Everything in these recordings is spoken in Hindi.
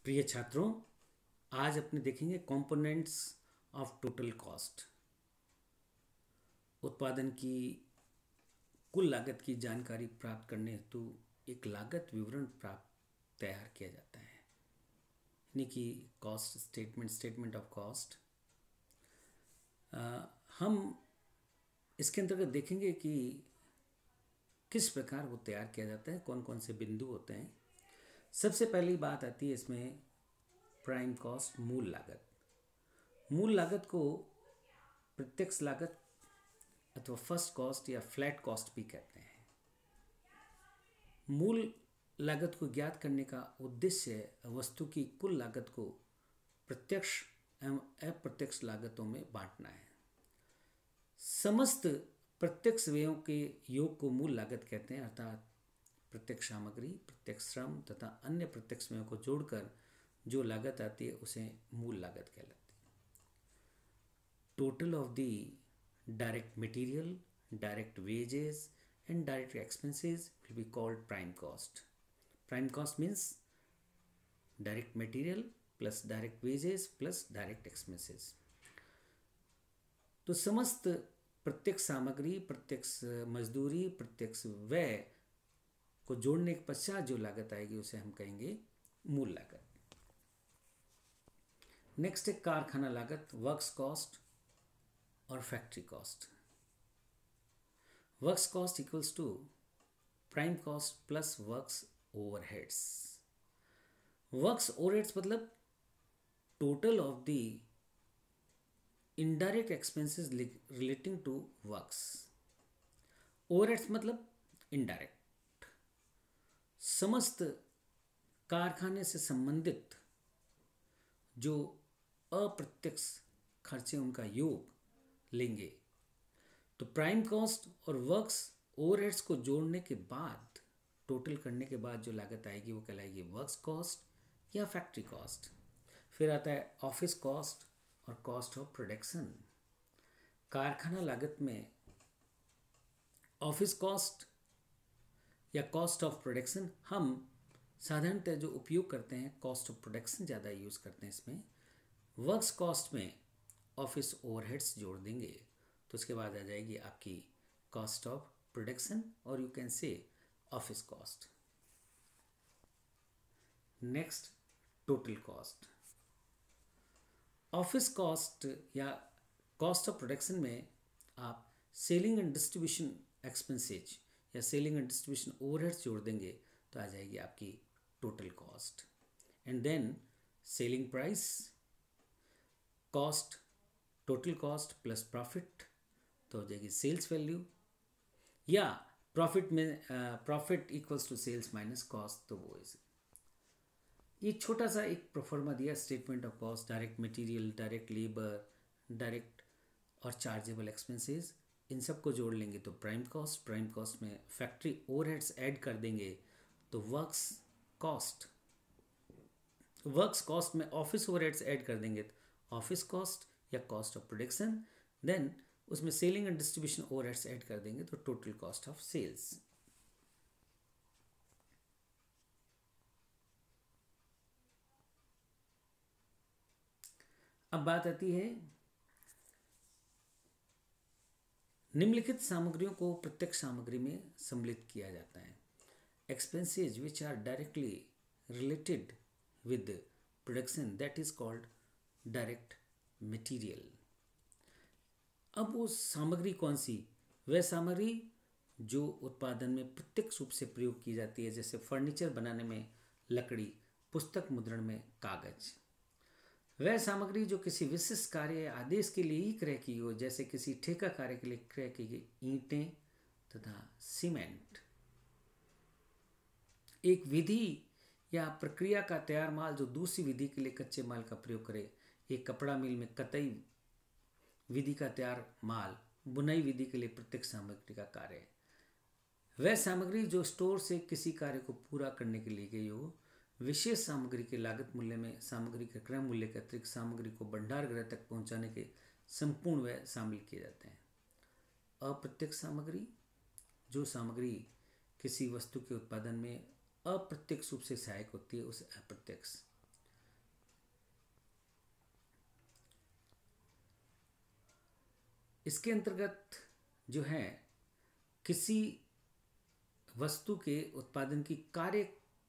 प्रिय छात्रों, आज अपने देखेंगे कंपोनेंट्स ऑफ टोटल कॉस्ट। उत्पादन की कुल लागत की जानकारी प्राप्त करने हेतु एक लागत विवरण तैयार किया जाता है, यानी कि कॉस्ट स्टेटमेंट ऑफ कॉस्ट। हम इसके अंतर्गत देखेंगे कि किस प्रकार वो तैयार किया जाता है, कौन कौन से बिंदु होते हैं। सबसे पहली बात आती है इसमें प्राइम कॉस्ट, मूल लागत। मूल लागत को प्रत्यक्ष लागत अथवा फर्स्ट कॉस्ट या फ्लैट कॉस्ट भी कहते हैं। मूल लागत को ज्ञात करने का उद्देश्य वस्तु की कुल लागत को प्रत्यक्ष एवं अप्रत्यक्ष लागतों में बांटना है। समस्त प्रत्यक्ष व्ययों के योग को मूल लागत कहते हैं, अर्थात प्रत्यक्ष सामग्री, प्रत्यक्ष श्रम तथा अन्य प्रत्यक्ष व्ययों को जोड़कर जो लागत आती है उसे मूल लागत कहलाती है। Total of the direct material, direct wages and direct expenses will be called prime cost. Prime cost means direct material plus direct wages plus direct expenses. तो समस्त प्रत्यक्ष सामग्री, प्रत्यक्ष मजदूरी, प्रत्यक्ष व्यय को जोड़ने के पश्चात जो लागत आएगी उसे हम कहेंगे मूल लागत। नेक्स्ट है कारखाना लागत, वर्क्स कॉस्ट और factory cost. Works cost equals to prime cost plus works overheads. Works overheads मतलब total of the indirect expenses relating to works. Overheads मतलब इनडायरेक्ट, समस्त कारखाने से संबंधित जो अप्रत्यक्ष खर्चे उनका योग लेंगे। तो प्राइम कॉस्ट और वर्क्स ओवरहेड्स को जोड़ने के बाद, टोटल करने के बाद जो लागत आएगी वो कहलाएगी वर्क्स कॉस्ट या फैक्ट्री कॉस्ट। फिर आता है ऑफिस कॉस्ट और कॉस्ट ऑफ प्रोडक्शन। कारखाना लागत में ऑफिस कॉस्ट या कॉस्ट ऑफ प्रोडक्शन हम साधारणतः जो उपयोग करते हैं कॉस्ट ऑफ प्रोडक्शन ज़्यादा यूज़ करते हैं इसमें। वर्क्स कॉस्ट में ऑफिस ओवरहेड्स जोड़ देंगे तो उसके बाद आ जाएगी आपकी कॉस्ट ऑफ प्रोडक्शन और you can say office cost. Next total cost. Office cost या कॉस्ट ऑफ प्रोडक्शन में आप सेलिंग एंड डिस्ट्रीब्यूशन एक्सपेंसेज या सेलिंग एंड डिस्ट्रीब्यूशन ओवरहेड्स जोड़ देंगे तो आ जाएगी आपकी total cost. And then selling price, cost, total cost plus profit तो हो जाएगी सेल्स वैल्यू, या प्रॉफिट में profit equals to sales minus cost. तो वो इसे ये छोटा सा एक प्रोफॉर्मा दिया, statement of cost, direct material, direct labour, direct और चार्जेबल एक्सपेंसेस, इन सब को जोड़ लेंगे तो प्राइम कॉस्ट। प्राइम कॉस्ट में फैक्ट्री ओवरहेड्स ऐड कर देंगे तो वर्क्स कॉस्ट। वर्क्स कॉस्ट में ऑफिस ओवरहेड्स ऐड कर देंगे तो ऑफिस कॉस्ट या कॉस्ट ऑफ प्रोडक्शन। देन उसमें selling and distribution overheads add कर देंगे तो टोटल कॉस्ट ऑफ सेल्स। अब बात आती है निम्नलिखित सामग्रियों को प्रत्यक्ष सामग्री में सम्मिलित किया जाता है। Expenses which are directly related with production, that is called direct material. अब वो सामग्री कौन सी? वह सामग्री जो उत्पादन में प्रत्यक्ष रूप से प्रयोग की जाती है, जैसे फर्नीचर बनाने में लकड़ी, पुस्तक मुद्रण में कागज। वह सामग्री जो किसी विशिष्ट कार्य या आदेश के लिए ही क्रय की हो, जैसे किसी ठेका कार्य के लिए क्रय की गई ईंटें तथा सीमेंट। एक विधि या प्रक्रिया का तैयार माल जो दूसरी विधि के लिए कच्चे माल का प्रयोग करे। एक कपड़ा मिल में कतई विधि का तैयार माल बुनाई विधि के लिए प्रत्यक्ष सामग्री का कार्य है। वह सामग्री जो स्टोर से किसी कार्य को पूरा करने के लिए गई हो। विशेष सामग्री के लागत मूल्य में सामग्री के क्रय मूल्य के अतिरिक्त सामग्री को भंडार गृह तक पहुंचाने के संपूर्ण व्यय शामिल किए जाते हैं। अप्रत्यक्ष सामग्री, जो सामग्री किसी वस्तु के उत्पादन में अप्रत्यक्ष रूप से सहायक होती है, उसे अप्रत्यक्ष। इसके अंतर्गत जो है किसी वस्तु के उत्पादन की कार्य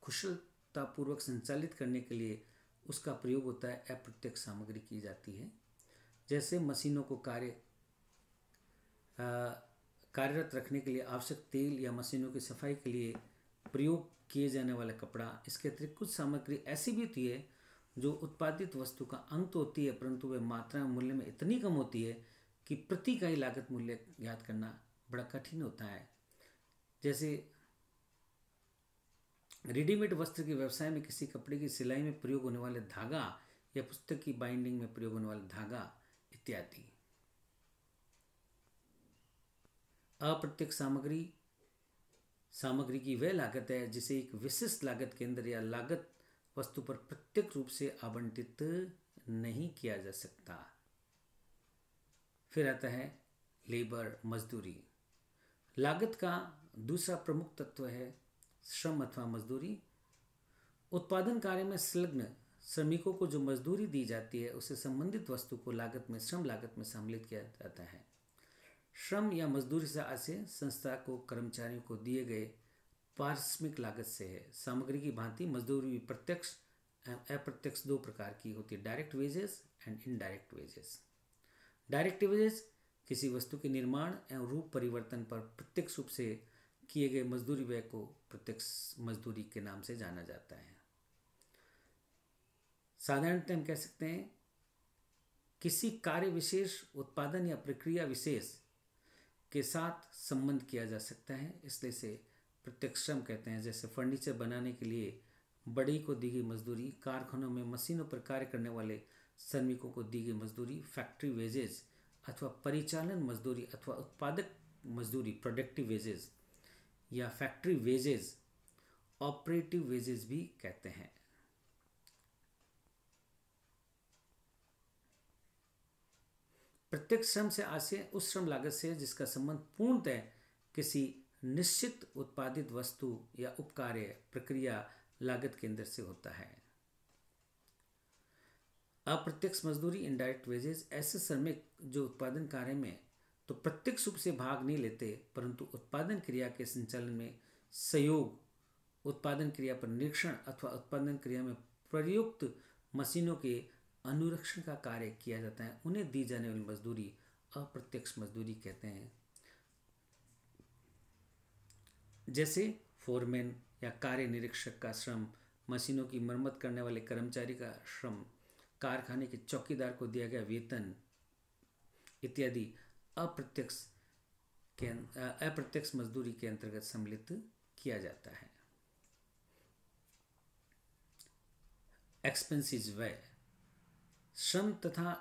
कुशलतापूर्वक संचालित करने के लिए उसका प्रयोग होता है, अप्रत्यक्ष सामग्री की जाती है। जैसे मशीनों को कार्यरत रखने के लिए आवश्यक तेल या मशीनों की सफाई के लिए प्रयोग किए जाने वाला कपड़ा। इसके अतिरिक्त कुछ सामग्री ऐसी भी होती है जो उत्पादित वस्तु का अंग तो होती है, परंतु वह मात्रा में मूल्य में इतनी कम होती है कि प्रति इकाई लागत मूल्य ज्ञात करना बड़ा कठिन होता है। जैसे रेडीमेड वस्त्र के व्यवसाय में किसी कपड़े की सिलाई में प्रयोग होने वाले धागा या पुस्तक की बाइंडिंग में प्रयोग होने वाला धागा इत्यादि। अप्रत्यक्ष सामग्री की वह लागत है जिसे एक विशिष्ट लागत केंद्र या लागत वस्तु पर प्रत्यक्ष रूप से आवंटित नहीं किया जा सकता। फिर आता है लेबर, मजदूरी। लागत का दूसरा प्रमुख तत्व है श्रम अथवा मजदूरी। उत्पादन कार्य में संलग्न श्रमिकों को जो मजदूरी दी जाती है उसे संबंधित वस्तु को लागत में श्रम लागत में सम्मिलित किया जाता है। श्रम या मजदूरी से संस्था को कर्मचारियों को दिए गए पारिश्रमिक लागत से है। सामग्री की भांति मजदूरी भी प्रत्यक्ष एवं अप्रत्यक्ष दो प्रकार की होती है, direct wages and indirect wages. Direct wages किसी वस्तु के निर्माण एवं रूप परिवर्तन पर प्रत्यक्ष रूप से किए गए मजदूरी व्यय को प्रत्यक्ष मजदूरी के नाम से जाना जाता है। साधारणतः हम कह सकते हैं किसी कार्य विशेष, उत्पादन या प्रक्रिया विशेष के साथ संबंध किया जा सकता है, इसलिए से प्रत्यक्ष श्रम कहते हैं। जैसे फर्नीचर बनाने के लिए बढ़ई को दी गई मजदूरी, कारखानों में मशीनों पर कार्य करने वाले श्रमिकों को दी गई मजदूरी, फैक्ट्री वेजेस अथवा परिचालन मजदूरी अथवा उत्पादक मजदूरी प्रोडक्टिव वेजेस या फैक्ट्री वेजेस ऑपरेटिव वेजेस भी कहते हैं। प्रत्यक्ष श्रम से आशय उस श्रम लागत से जिसका संबंध पूर्णतः किसी निश्चित उत्पादित वस्तु या उपकार्य प्रक्रिया लागत केंद्र से होता है। अप्रत्यक्ष मजदूरी, इनडायरेक्ट वेजेस, ऐसे श्रमिक जो उत्पादन कार्य में तो प्रत्यक्ष रूप से भाग नहीं लेते परंतु उत्पादन क्रिया के संचालन में सहयोग, उत्पादन क्रिया पर निरीक्षण अथवा उत्पादन क्रिया में प्रयुक्त मशीनों के अनुरक्षण का कार्य किया जाता है, उन्हें दी जाने वाली मजदूरी अप्रत्यक्ष मजदूरी कहते हैं। जैसे फोरमैन या कार्य निरीक्षक का श्रम, मशीनों की मरम्मत करने वाले कर्मचारी का श्रम, कारखाने के चौकीदार को दिया गया वेतन इत्यादि अप्रत्यक्ष मजदूरी के अंतर्गत सम्मिलित किया जाता है। एक्सपेंसेस, व्यय। श्रम तथा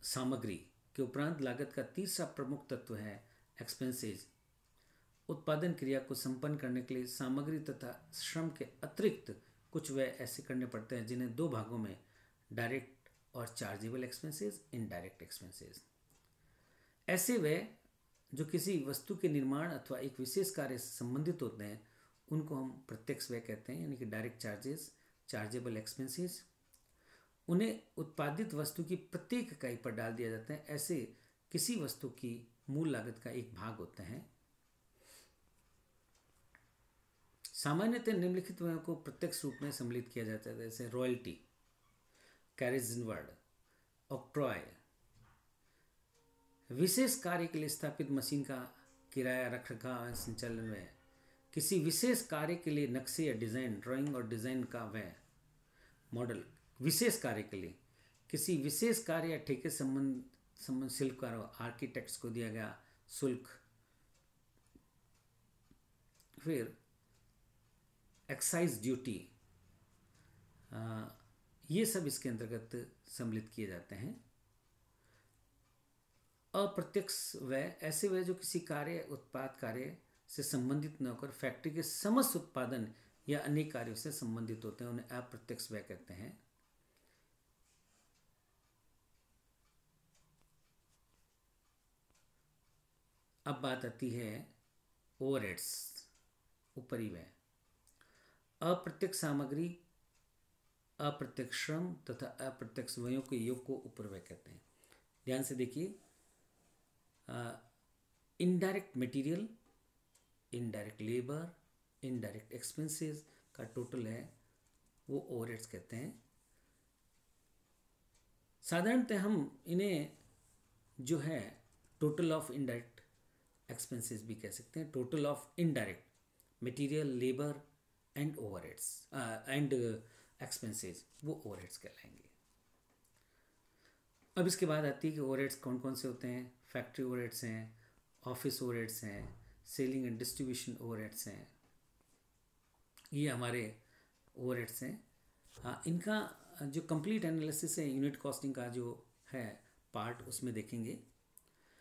सामग्री के उपरांत लागत का तीसरा प्रमुख तत्व है एक्सपेंसेस। उत्पादन क्रिया को संपन्न करने के लिए सामग्री तथा श्रम के अतिरिक्त कुछ व्यय ऐसे करने पड़ते हैं जिन्हें दो भागों में डायरेक्ट और चार्जेबल एक्सपेंसेस, इनडायरेक्ट एक्सपेंसेस। ऐसे व्यय जो किसी वस्तु के निर्माण अथवा एक विशेष कार्य से संबंधित होते हैं उनको हम प्रत्यक्ष व्यय कहते हैं, यानी कि डायरेक्ट चार्जेस, चार्जेबल एक्सपेंसेस। उन्हें उत्पादित वस्तु की प्रत्येक इकाई पर डाल दिया जाता है। ऐसे किसी वस्तु की मूल लागत का एक भाग होते हैं। सामान्यतः निम्नलिखित व्ययों को प्रत्यक्ष रूप में सम्मिलित किया जाता है, जैसे रॉयल्टी, कैरेज इनवर्ड, ऑक्ट्रॉय। विशेष कार्य के लिए स्थापित मशीन का किराया, रखरखाव, संचालन व्यय। किसी विशेष कार्य के लिए नक्शे या डिजाइन, ड्राइंग और डिजाइन का व्यय, मॉडल। विशेष कार्य के लिए किसी विशेष कार्य या ठेके संबंध शिल्पकारों, आर्किटेक्ट्स को दिया गया शुल्क। फिर एक्साइज ड्यूटी, ये सब इसके अंतर्गत सम्मिलित किए जाते हैं। अप्रत्यक्ष व्यय, ऐसे व्यय जो किसी कार्य, उत्पाद कार्य से संबंधित न होकर फैक्ट्री के समस्त उत्पादन या अन्य कार्यों से संबंधित होते हैं, उन्हें अप्रत्यक्ष व्यय कहते हैं। अब बात आती है ओवरहेड्स, ऊपरी व्यय। अप्रत्यक्ष सामग्री, अप्रत्यक्ष श्रम तथा अप्रत्यक्ष व्ययों के योग को ऊपर व्यय कहते हैं। ध्यान से देखिए, indirect material, indirect labour, indirect expenses का टोटल है वो ओवरहेड्स कहते हैं। साधारणतः हम इन्हें जो है टोटल ऑफ इनडायरेक्ट एक्सपेंसेस भी कह सकते हैं। Total of indirect material, labour and overheads and expenses वो ओवरहेड्स कहलाएंगे। अब इसके बाद आती है कि ओवरहेड्स कौन कौन से होते हैं। फैक्ट्री ओवरहेड्स हैं, ऑफिस ओवरहेड्स हैं, सेलिंग एंड डिस्ट्रीब्यूशन ओवरहेड्स हैं, ये हमारे ओवरहेड्स हैं। हाँ, इनका जो कंप्लीट एनालिसिस है यूनिट कॉस्टिंग का जो है पार्ट, उसमें देखेंगे।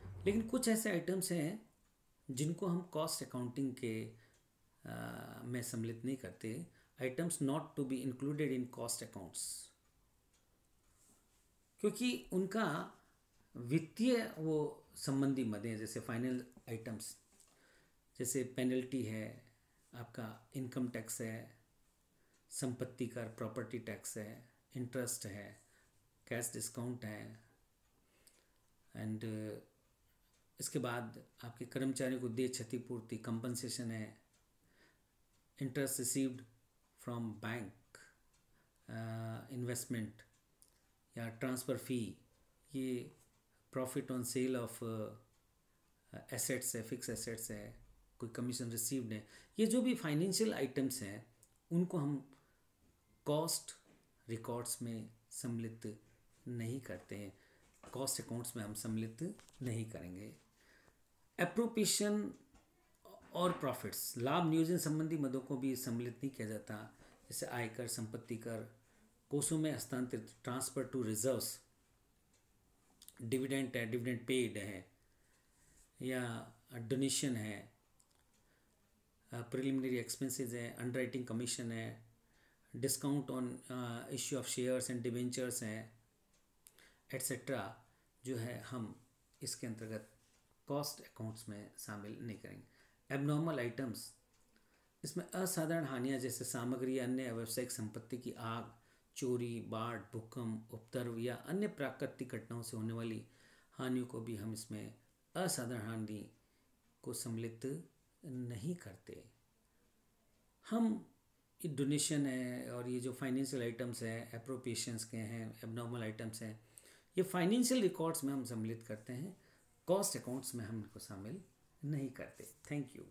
लेकिन कुछ ऐसे आइटम्स हैं जिनको हम कॉस्ट अकाउंटिंग के में सम्मिलित नहीं करते। Items not to be included in cost accounts, क्योंकि उनका वित्तीय वो संबंधी मद हैं। जैसे फाइनल आइटम्स, जैसे पेनल्टी है, आपका इनकम टैक्स है, संपत्ति कर, प्रॉपर्टी टैक्स है, इंटरेस्ट है, कैश डिस्काउंट है, एंड इसके बाद आपके कर्मचारियों को देय क्षतिपूर्ति, कंपनसेशन है, interest received from bank, investment या ट्रांसफ़र फ़ी, ये profit on sale of assets है, फिक्स एसेट्स है, कोई कमीशन रिसीव्ड है। ये जो भी फाइनेंशियल आइटम्स हैं उनको हम कॉस्ट रिकॉर्ड्स में सम्मिलित नहीं करते हैं, कॉस्ट अकाउंट्स में हम सम्मिलित नहीं करेंगे। एप्रोप्रिएशन और प्रॉफिट्स, लाभ नियोजन संबंधी मदों को भी सम्मिलित नहीं किया जाता। जैसे आयकर, संपत्ति कर, कोषों में हस्तांतरित, ट्रांसफर टू रिजर्व्स, डिविडेंड है, डिविडेंड पेड है, या डोनेशन है, प्रिलिमिनरी एक्सपेंसेस है, अंडरराइटिंग कमीशन है, discount on issue of shares and debentures हैं, एट्सेट्रा, जो है हम इसके अंतर्गत कॉस्ट अकाउंट्स में शामिल नहीं करेंगे। एबनॉर्मल आइटम्स, इसमें असाधारण हानियाँ जैसे सामग्री या अन्य व्यावसायिक संपत्ति की आग, चोरी, बाढ़, भूकंप, उपद्रव या अन्य प्राकृतिक घटनाओं से होने वाली हानियों को भी हम इसमें असाधारण हानि को सम्मिलित नहीं करते। हम ये डोनेशन है और ये जो फाइनेंशियल आइटम्स हैं, एप्रोप्रिएशंस के हैं, एबनॉर्मल आइटम्स हैं, ये फाइनेंशियल रिकॉर्ड्स में हम सम्मिलित करते हैं, कॉस्ट अकाउंट्स में हम इनको शामिल नहीं करते। Thank you.